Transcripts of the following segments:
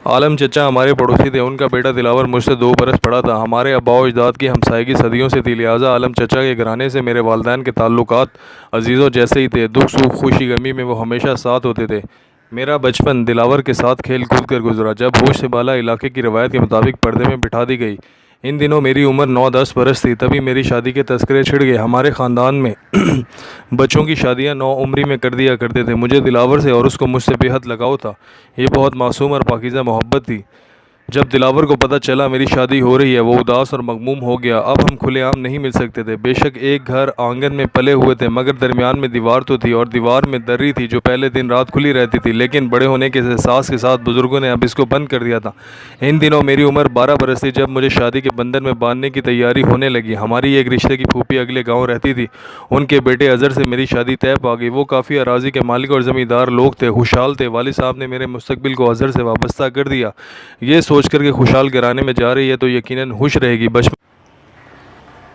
आलम चचा हमारे पड़ोसी थे। उनका बेटा दिलावर मुझसे 2 बरस बड़ा था। हमारे आबा व अजदाद की हमसायगी सदियों से थी, लिहाजा आलम चचा के घराने से मेरे वालिदैन के ताल्लुकात अजीज़ों जैसे ही थे। दुख सुख खुशी गमी में वो हमेशा साथ होते थे। मेरा बचपन दिलावर के साथ खेल कूद कर गुजरा। जब होश से बाला इलाके की रवायत के मुताबिक पर्दे में बिठा दी गई। इन दिनों मेरी उम्र 9-10 बरस थी। तभी मेरी शादी के तस्करे छिड़ गए। हमारे ख़ानदान में बच्चों की शादियां 9 उम्री में कर दिया करते थे। मुझे दिलावर से और उसको मुझसे बेहद लगाव था। ये बहुत मासूम और पाकीज़ा मोहब्बत थी। जब दिलावर को पता चला मेरी शादी हो रही है, वो उदास और मगमूम हो गया। अब हम खुलेआम नहीं मिल सकते थे। बेशक एक घर आंगन में पले हुए थे, मगर दरमियान में दीवार तो थी, और दीवार में दर्री थी जो पहले दिन रात खुली रहती थी, लेकिन बड़े होने के एहसास के साथ बुज़ुर्गों ने अब इसको बंद कर दिया था। इन दिनों मेरी उम्र 12 बरस थी जब मुझे शादी के बंधन में बांधने की तैयारी होने लगी। हमारी एक रिश्ते की फूफी अगले गाँव रहती थी। उनके बेटे अज़हर से मेरी शादी तय पा गई। वो काफ़ी अराजी के मालिक और ज़मींदार लोग थे, खुशहाल थे। वालिद साहब ने मेरे मुस्तकबिल को अज़हर से वाबस्ता कर दिया। ये सोच कर के खुशहाल घराने में जा रही है तो यकीनन खुश रहेगी।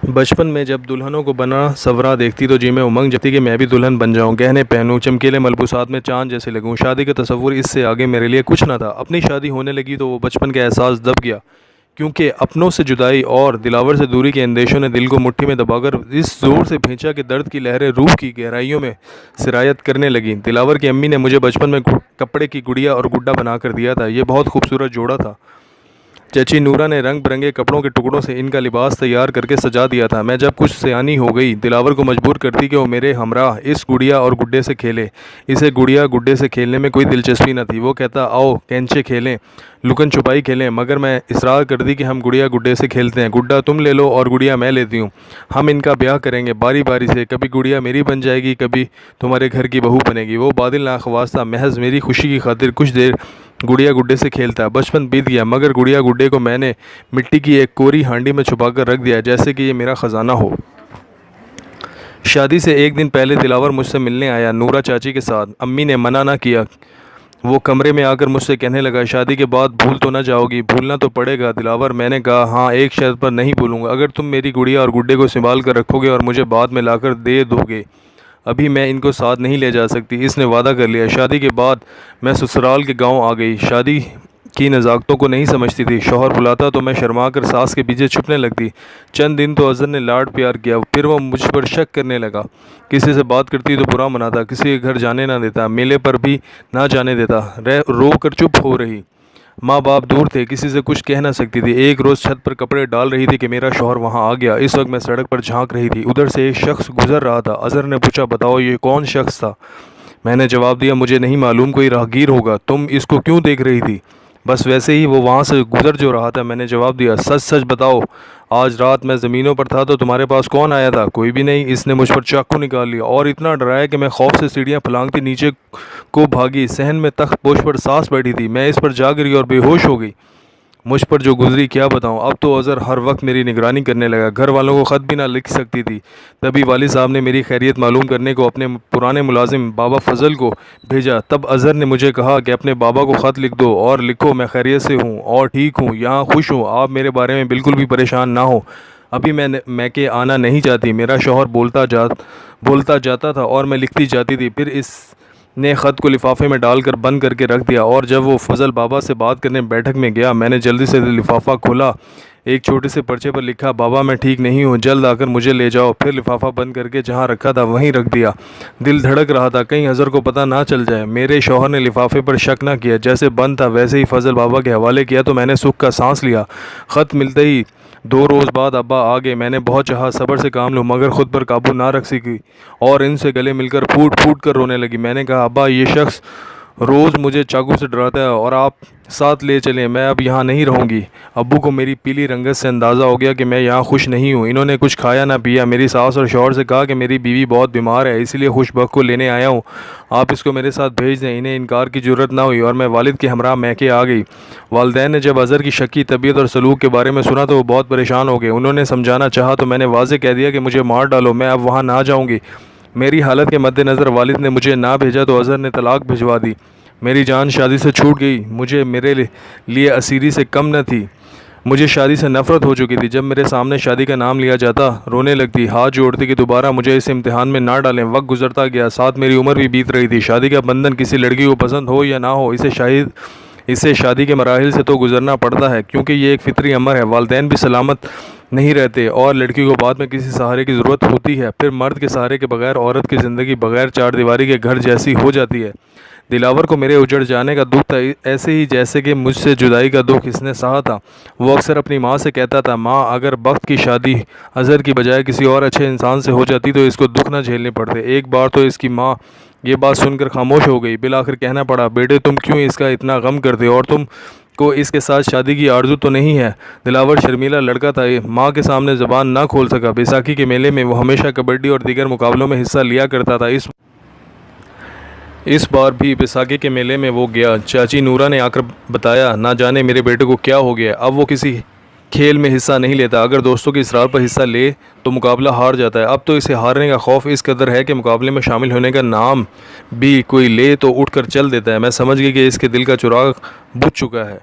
बचपन में जब दुल्हनों को बना सवरा देखती तो जी में उमंग जती कि मैं भी दुल्हन बन जाऊं, गहने पहनूं, चमकीले मलबूसात में चांद जैसे लगूं। शादी का तस्वुर इससे आगे मेरे लिए कुछ ना था। अपनी शादी होने लगी तो वो बचपन का एहसास दब गया, क्योंकि अपनों से जुदाई और दिलावर से दूरी के अंदेशों ने दिल को मुट्ठी में दबाकर इस जोर से भींचा कि दर्द की लहरें रूह की गहराइयों में सिरायत करने लगीं। दिलावर की अम्मी ने मुझे बचपन में कपड़े की गुड़िया और गुड्डा बना कर दिया था। ये बहुत खूबसूरत जोड़ा था। चची नूरा ने रंग बिरंगे कपड़ों के टुकड़ों से इनका लिबास तैयार करके सजा दिया था। मैं जब कुछ सयानी हो गई, दिलावर को मजबूर करती कि वो मेरे हमराह इस गुड़िया और गुड्डे से खेले। इसे गुड़िया गुड्डे से खेलने में कोई दिलचस्पी न थी। वो कहता, आओ कैंचे खेलें, लुकन छुपाई खेलें, मगर मैं इसरार कर दी कि हम गुड़िया गुड्डे से खेलते हैं। गुड्डा तुम ले लो और गुड़िया मैं लेती हूँ। हम इनका ब्याह करेंगे बारी बारी से। कभी गुड़िया मेरी बन जाएगी, कभी तुम्हारे घर की बहू बनेगी। वो बादल नाखवास्ता महज मेरी खुशी की खातिर कुछ देर गुड़िया गुड्डे से खेलता है। बचपन बीत गया, मगर गुड़िया गुड्डे को मैंने मिट्टी की एक कोरी हांडी में छुपा कर रख दिया, जैसे कि ये मेरा ख़जाना हो। शादी से एक दिन पहले दिलावर मुझसे मिलने आया, नूरा चाची के साथ। अम्मी ने मना ना किया। वो कमरे में आकर मुझसे कहने लगा, शादी के बाद भूल तो ना जाओगी? भूलना तो पड़ेगा दिलावर। मैंने कहा, हाँ, एक शर्त पर नहीं भूलूंगा। अगर तुम मेरी गुड़िया और गुड्डे को संभाल कर रखोगे और मुझे बाद में लाकर दे दोगे। अभी मैं इनको साथ नहीं ले जा सकती। इसने वादा कर लिया। शादी के बाद मैं ससुराल के गांव आ गई। शादी की नज़ाकतों को नहीं समझती थी। शौहर बुलाता तो मैं शर्मा कर सास के पीछे छुपने लगती। चंद दिन तो अज़हर ने लाड प्यार किया, फिर वो मुझ पर शक करने लगा। किसी से बात करती तो बुरा मनाता, किसी के घर जाने ना देता, मेले पर भी ना जाने देता। रो कर चुप हो रही। माँ बाप दूर थे, किसी से कुछ कह ना सकती थी। एक रोज़ छत पर कपड़े डाल रही थी कि मेरा शौहर वहाँ आ गया। इस वक्त मैं सड़क पर झांक रही थी। उधर से एक शख्स गुजर रहा था। अज़हर ने पूछा, बताओ ये कौन शख्स था? मैंने जवाब दिया, मुझे नहीं मालूम, कोई राहगीर होगा। तुम इसको क्यों देख रही थी? बस वैसे ही, वो वहाँ से गुजर जो रहा था। मैंने जवाब दिया, सच सच बताओ, आज रात मैं ज़मीनों पर था तो तुम्हारे पास कौन आया था? कोई भी नहीं। इसने मुझ पर चाकू निकाल लिया और इतना डराया कि मैं खौफ से सीढ़ियाँ फलांगती नीचे को भागी। सहन में तख्त पोश पर सास बैठी थी। मैं इस पर जा गिरी और बेहोश हो गई। मुझ पर जो गुजरी क्या बताऊं। अब तो अज़हर हर वक्त मेरी निगरानी करने लगा। घर वालों को ख़त भी ना लिख सकती थी। तभी वालिद साहब ने मेरी खैरियत मालूम करने को अपने पुराने मुलाजिम बाबा फजल को भेजा। तब अज़हर ने मुझे कहा कि अपने बाबा को ख़त लिख दो और लिखो, मैं खैरियत से हूँ और ठीक हूँ, यहाँ खुश हूँ, आप मेरे बारे में बिल्कुल भी परेशान ना हो। अभी मैं के आना नहीं चाहती। मेरा शौहर बोलता जाता था और मैं लिखती जाती थी। फिर इस ने ख़त को लिफाफे में डालकर बंद करके रख दिया। और जब वो फजल बाबा से बात करने बैठक में गया, मैंने जल्दी से लिफाफा खोला। एक छोटे से पर्चे पर लिखा, बाबा मैं ठीक नहीं हूँ, जल्द आकर मुझे ले जाओ। फिर लिफाफा बंद करके जहाँ रखा था वहीं रख दिया। दिल धड़क रहा था, कहीं अज़हर को पता ना चल जाए। मेरे शौहर ने लिफाफे पर शक ना किया। जैसे बंद था वैसे ही फजल बाबा के हवाले किया तो मैंने सुख का सांस लिया। ख़त मिलते ही 2 रोज़ बाद अब्बा आ गए। मैंने बहुत चाहा सब्र से काम लूँ, मगर ख़ुद पर काबू ना रख सकी और इनसे गले मिलकर फूट फूट कर रोने लगी। मैंने कहा, अब्बा ये शख्स रोज़ मुझे चाकू से डराता है और आप साथ ले चलें, मैं अब यहाँ नहीं रहूँगी। अब्बू को मेरी पीली रंगत से अंदाज़ा हो गया कि मैं यहाँ खुश नहीं हूँ। इन्होंने कुछ खाया ना पिया। मेरी सास और शौहर से कहा कि मेरी बीवी बहुत बीमार है, इसलिए खुशबख्त को लेने आया हूँ, आप इसको मेरे साथ भेज दें। इन्हें इनकार की ज़रूरत ना हुई और मैं वालिद के हमरा मैके आ गई। वालिदैन ने जब अज़हर की शक्की तबीयत और सलूक के बारे में सुना तो वो बहुत परेशान हो गए। उन्होंने समझाना चाहा तो मैंने वाज़े कह दिया कि मुझे मार डालो, मैं अब वहाँ ना जाऊँगी। मेरी हालत के मद्देनज़र वालिद ने मुझे ना भेजा तो अज़हर ने तलाक भिजवा दी। मेरी जान शादी से छूट गई। मुझे मेरे लिए असीरी से कम न थी। मुझे शादी से नफ़रत हो चुकी थी। जब मेरे सामने शादी का नाम लिया जाता रोने लगती, हाथ जोड़ती कि दोबारा मुझे इस इम्तिहान में ना डालें। वक्त गुजरता गया, साथ मेरी उम्र भी बीत रही थी। शादी का बंधन किसी लड़की को पसंद हो या ना हो, इसे शादी के मराहिल से तो गुजरना पड़ता है, क्योंकि ये एक फितरी अमर है। वालिदैन भी सलामत नहीं रहते और लड़की को बाद में किसी सहारे की ज़रूरत होती है। फिर मर्द के सहारे के बगैर औरत की ज़िंदगी बगैर चार दीवारी के घर जैसी हो जाती है। दिलावर को मेरे उजड़ जाने का दुख था, ऐसे ही जैसे कि मुझसे जुदाई का दुख इसने सहा था। वो अक्सर अपनी माँ से कहता था, माँ, अगर बख्त की शादी अज़हर की बजाय किसी और अच्छे इंसान से हो जाती तो इसको दुख ना झेलने पड़ते। एक बार तो इसकी माँ ये बात सुनकर खामोश हो गई। बिल आखिर कहना पड़ा, बेटे, तुम क्यों इसका इतना गम करते हो, और तुम को इसके साथ शादी की आरज़ू तो नहीं है? दिलावर शर्मीला लड़का था, माँ के सामने ज़बान ना खोल सका। बैसाखी के मेले में वो हमेशा कबड्डी और दीगर मुकाबलों में हिस्सा लिया करता था। इस बार भी बैसाखी के मेले में वो गया। चाची नूरा ने आकर बताया, ना जाने मेरे बेटे को क्या हो गया, अब वो किसी खेल में हिस्सा नहीं लेता। अगर दोस्तों के इसरार पर हिस्सा ले तो मुकाबला हार जाता है। अब तो इसे हारने का खौफ इस कदर है कि मुकाबले में शामिल होने का नाम भी कोई ले तो उठकर चल देता है। मैं समझ गई कि इसके दिल का चिराग बुझ चुका है।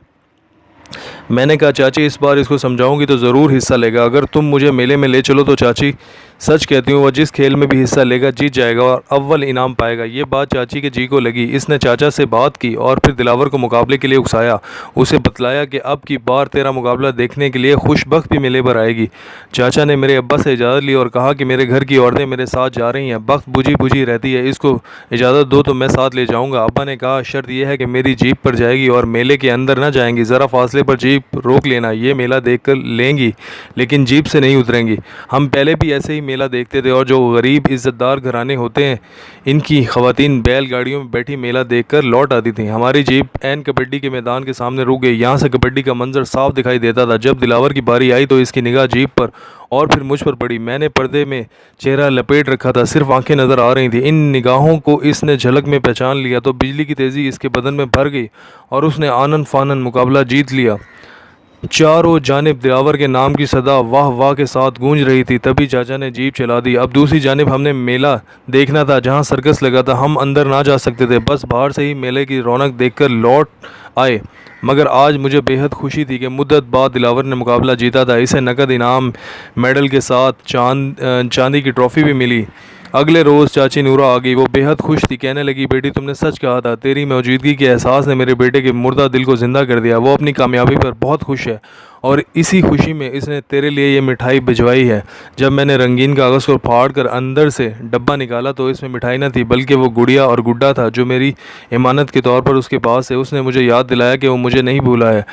मैंने कहा, चाची, इस बार इसको समझाऊंगी तो ज़रूर हिस्सा लेगा। अगर तुम मुझे मेले में ले चलो तो चाची, सच कहती हूँ, वह जिस खेल में भी हिस्सा लेगा जीत जाएगा और अव्वल इनाम पाएगा। ये बात चाची के जी को लगी। इसने चाचा से बात की और फिर दिलावर को मुकाबले के लिए उकसाया। उसे बतलाया कि अब की बार तेरा मुकाबला देखने के लिए खुशबख्त भी मेले पर आएगी। चाचा ने मेरे अब्बा से इजाज़त ली और कहा कि मेरे घर की औरतें मेरे साथ जा रही हैं, बख्त बुझी बुझी रहती है, इसको इजाज़त दो तो मैं साथ ले जाऊँगा। अब्बा ने कहा, शर्त यह है कि मेरी जीप पर जाएगी और मेले के अंदर ना जाएंगी। ज़रा फासले पर जीप रोक लेना, ये मेला देख कर लेंगी लेकिन जीप से नहीं उतरेंगी। हम पहले भी ऐसे ही मेला देखते थे और जो गरीब इज़्ज़तदार घराने होते हैं, इनकी ख़वातीन बैलगाड़ियों में बैठी मेला देखकर लौट आती थीं। हमारी जीप ऐन कबड्डी के मैदान के सामने रुक गई। यहाँ से कबड्डी का मंजर साफ दिखाई देता था। जब दिलावर की बारी आई तो इसकी निगाह जीप पर और फिर मुझ पर पड़ी। मैंने पर्दे में चेहरा लपेट रखा था, सिर्फ आंखें नज़र आ रही थी। इन निगाहों को इसने झलक में पहचान लिया तो बिजली की तेज़ी इसके बदन में भर गई और उसने आनन फानन मुकाबला जीत लिया। चारों जानिब दिलावर के नाम की सदा वाह वाह के साथ गूंज रही थी। तभी चाचा ने जीप चला दी। अब दूसरी जानिब हमने मेला देखना था, जहां सर्कस लगा था। हम अंदर ना जा सकते थे, बस बाहर से ही मेले की रौनक देखकर लौट आए। मगर आज मुझे बेहद खुशी थी कि मुद्दत बाद दिलावर ने मुकाबला जीता था। इसे नकद इनाम, मेडल के साथ चांदी की ट्रॉफ़ी भी मिली। अगले रोज़ चाची नूरा आ गई। वो बेहद खुश थी। कहने लगी, बेटी, तुमने सच कहा था, तेरी मौजूदगी के एहसास ने मेरे बेटे के मुर्दा दिल को ज़िंदा कर दिया। वो अपनी कामयाबी पर बहुत खुश है और इसी खुशी में इसने तेरे लिए ये मिठाई भिजवाई है। जब मैंने रंगीन कागज़ को फाड़ कर अंदर से डब्बा निकाला तो इसमें मिठाई न थी, बल्कि वो गुड़िया और गुड्डा था जो मेरी इमानत के तौर पर उसके पास है। उसने मुझे याद दिलाया कि वो मुझे नहीं भूला है,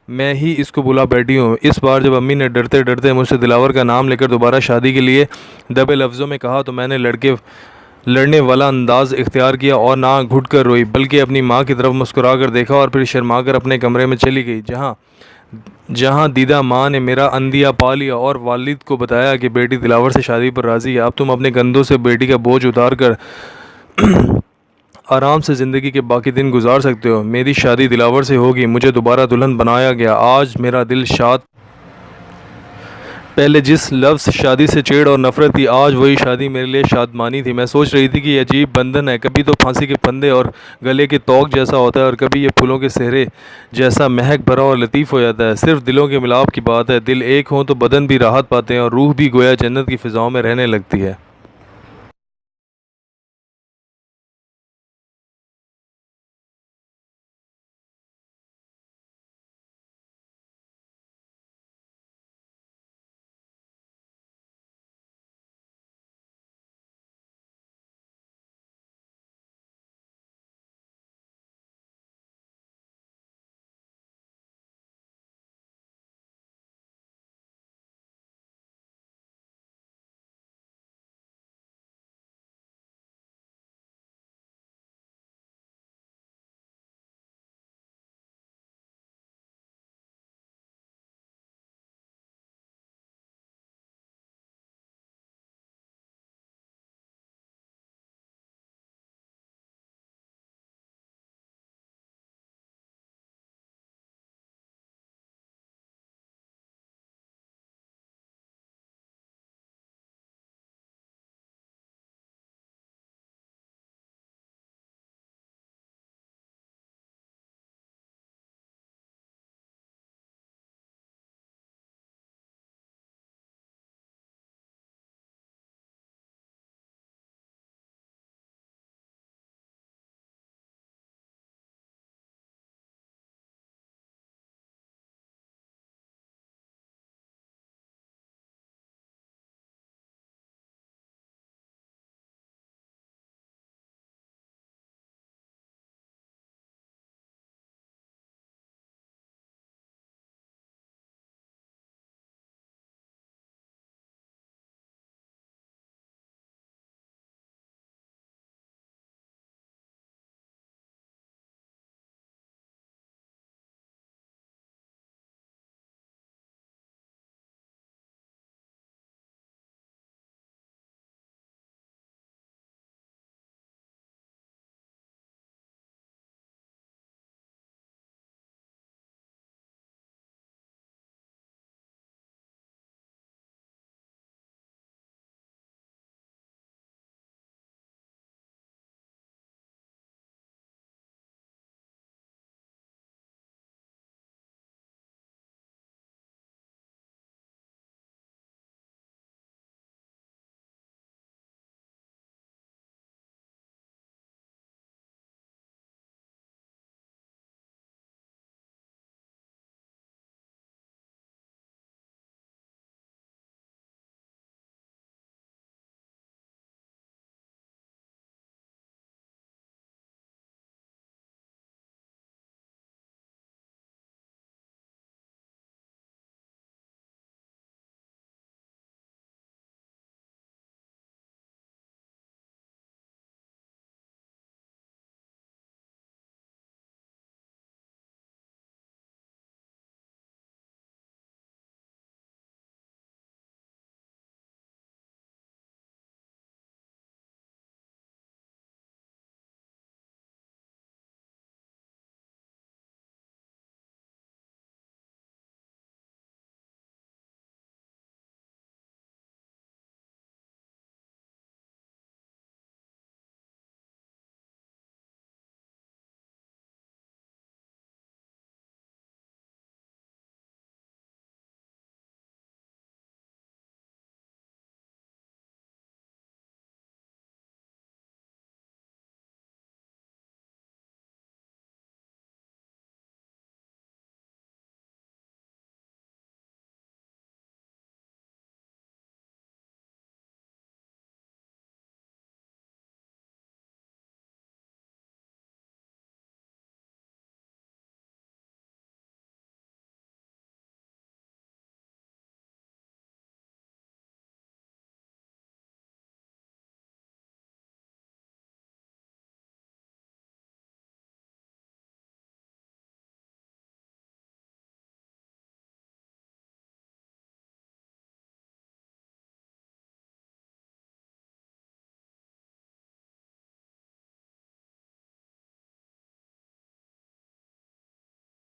मैं ही इसको बुला बैठी हूँ। इस बार जब अम्मी ने डरते डरते मुझसे दिलावर का नाम लेकर दोबारा शादी के लिए दबे लफ्ज़ों में कहा तो मैंने लड़ने वाला अंदाज़ इख्तियार किया और ना घुट कर रोई, बल्कि अपनी माँ की तरफ मुस्कुरा कर देखा और फिर शर्मा कर अपने कमरे में चली गई, जहाँ दीदा माँ ने मेरा अंदिया पा लिया और वालिद को बताया कि बेटी दिलावर से शादी पर राज़ी है। अब तुम अपने कंधों से बेटी का बोझ उतार कर आराम से ज़िंदगी के बाकी दिन गुजार सकते हो। मेरी शादी दिलावर से होगी, मुझे दोबारा दुल्हन बनाया गया। आज मेरा दिल शाद। पहले जिस लफ्ज़ शादी से चिढ़ और नफ़रत थी, आज वही शादी मेरे लिए शादमानी थी। मैं सोच रही थी कि ये अजीब बंधन है, कभी तो फांसी के फंदे और गले के तोक जैसा होता है और कभी ये फूलों के सेहरे जैसा महक भरा और लतीफ़ हो जाता है। सिर्फ दिलों के मिलाप की बात है। दिल एक हों तो बदन भी राहत पाते हैं और रूह भी गोया जन्नत की फ़िज़ाओं में रहने लगती है।